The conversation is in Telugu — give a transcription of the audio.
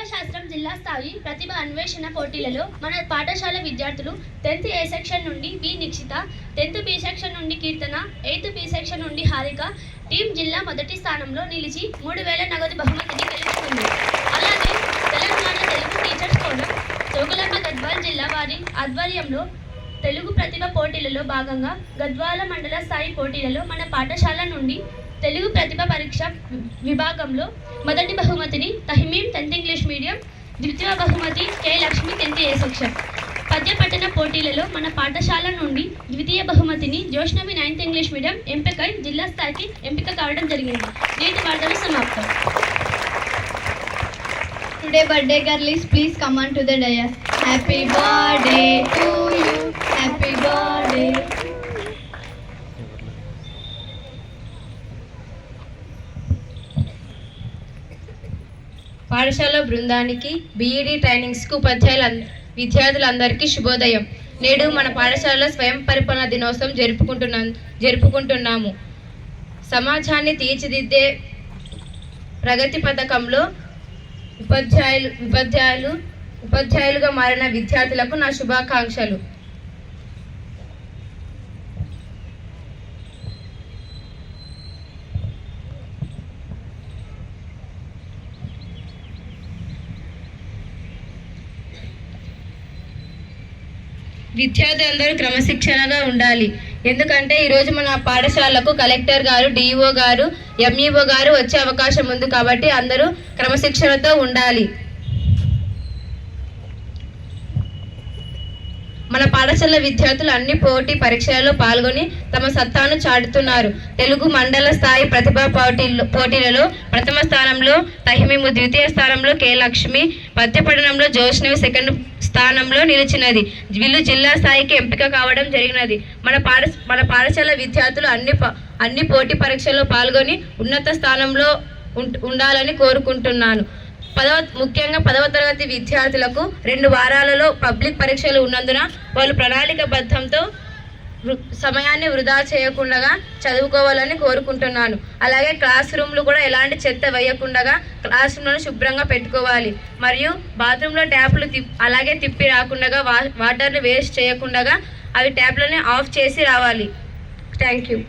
జీవశాస్త్రం జిల్లా స్థాయి ప్రతిభ అన్వేషణ పోటీలలో మన పాఠశాల విద్యార్థులు 10th ఏ సెక్షన్ నుండి B Nikshitha, 10th B section నుండి కీర్తన, 8th బి సెక్షన్ నుండి హారిక టీం జిల్లా మొదటి స్థానంలో నిలిచి 3000 నగదు బహుమతిని గెలుచుకుంది. అలాగే తెలంగాణ తెలుగు టీచర్స్ ఫోరం జోగులాంబ గద్వాల్ జిల్లా వారి ఆధ్వర్యంలో తెలుగు ప్రతిభ పోటీలలో భాగంగా గద్వాల మండల స్థాయి పోటీలలో మన పాఠశాల నుండి తెలుగు ప్రతిభ పరీక్ష విభాగంలో మొదటి బహుమతిని తహిమీం 10th ఇంగ్లీష్ మీడియం, ద్వితీయ బహుమతి కె లక్ష్మి 10th ఏ సెక్షన్. పద్య పఠన పోటీలలో మన పాఠశాల నుండి ద్వితీయ బహుమతిని జోష్నవి 9th ఇంగ్లీష్ మీడియం ఎంపికై జిల్లా స్థాయికి ఎంపిక కావడం జరిగింది. నేటి వార్తలు సమాప్తం. Today birthday girlies, please come on to the dais. Happy birthday to you. Happy birthday. పాఠశాల బృందానికి బీఈడీ ట్రైనింగ్స్కు విద్యార్థులందరికీ శుభోదయం. నేడు మన పాఠశాలలో స్వయం పరిపాలన దినోత్సవం జరుపుకుంటున్నాము. సమాజాన్ని తీర్చిదిద్దే ప్రగతి పథకంలో ఉపాధ్యాయులుగా మారిన విద్యార్థులకు నా శుభాకాంక్షలు. విద్యార్థులందరూ క్రమశిక్షణగా ఉండాలి. ఎందుకంటే ఈరోజు మన పాఠశాలకు కలెక్టర్ గారు, డిఈఓ గారు, ఎంఈఓ గారు వచ్చే అవకాశం ఉంది. కాబట్టి అందరూ క్రమశిక్షణతో ఉండాలి. మన పాఠశాల విద్యార్థులు అన్ని పోటీ పరీక్షలలో పాల్గొని తమ సత్తాను చాటుతున్నారు. తెలుగు మండల స్థాయి ప్రతిభా పోటీలలో ప్రథమ స్థానంలో తహిమీము, ద్వితీయ స్థానంలో కె లక్ష్మి, పద్య పఠనంలో జోష్నవి సెకండ్ స్థానంలో నిలిచినది. వీళ్ళు జిల్లా స్థాయికి ఎంపిక కావడం జరిగినది. మన పాఠశాల విద్యార్థులు అన్ని పోటీ పరీక్షల్లో పాల్గొని ఉన్నత స్థానంలో ఉండాలని కోరుకుంటున్నాను. ముఖ్యంగా 10వ తరగతి విద్యార్థులకు 2 వారాలలో పబ్లిక్ పరీక్షలు ఉన్నందున వాళ్ళు ప్రణాళికబద్ధంతో సమయాన్ని వృధా చేయకుండా చదువుకోవాలని కోరుకుంటున్నాను. అలాగే క్లాస్ రూమ్లు కూడా ఎలాంటి చెత్త వేయకుండా క్లాస్ రూమ్లను శుభ్రంగా పెట్టుకోవాలి. మరియు బాత్రూంలో ట్యాప్లు అలాగే తిప్పి రాకుండా వాటర్ని వేస్ట్ చేయకుండా అవి ట్యాప్లని ఆఫ్ చేసి రావాలి. Thank you.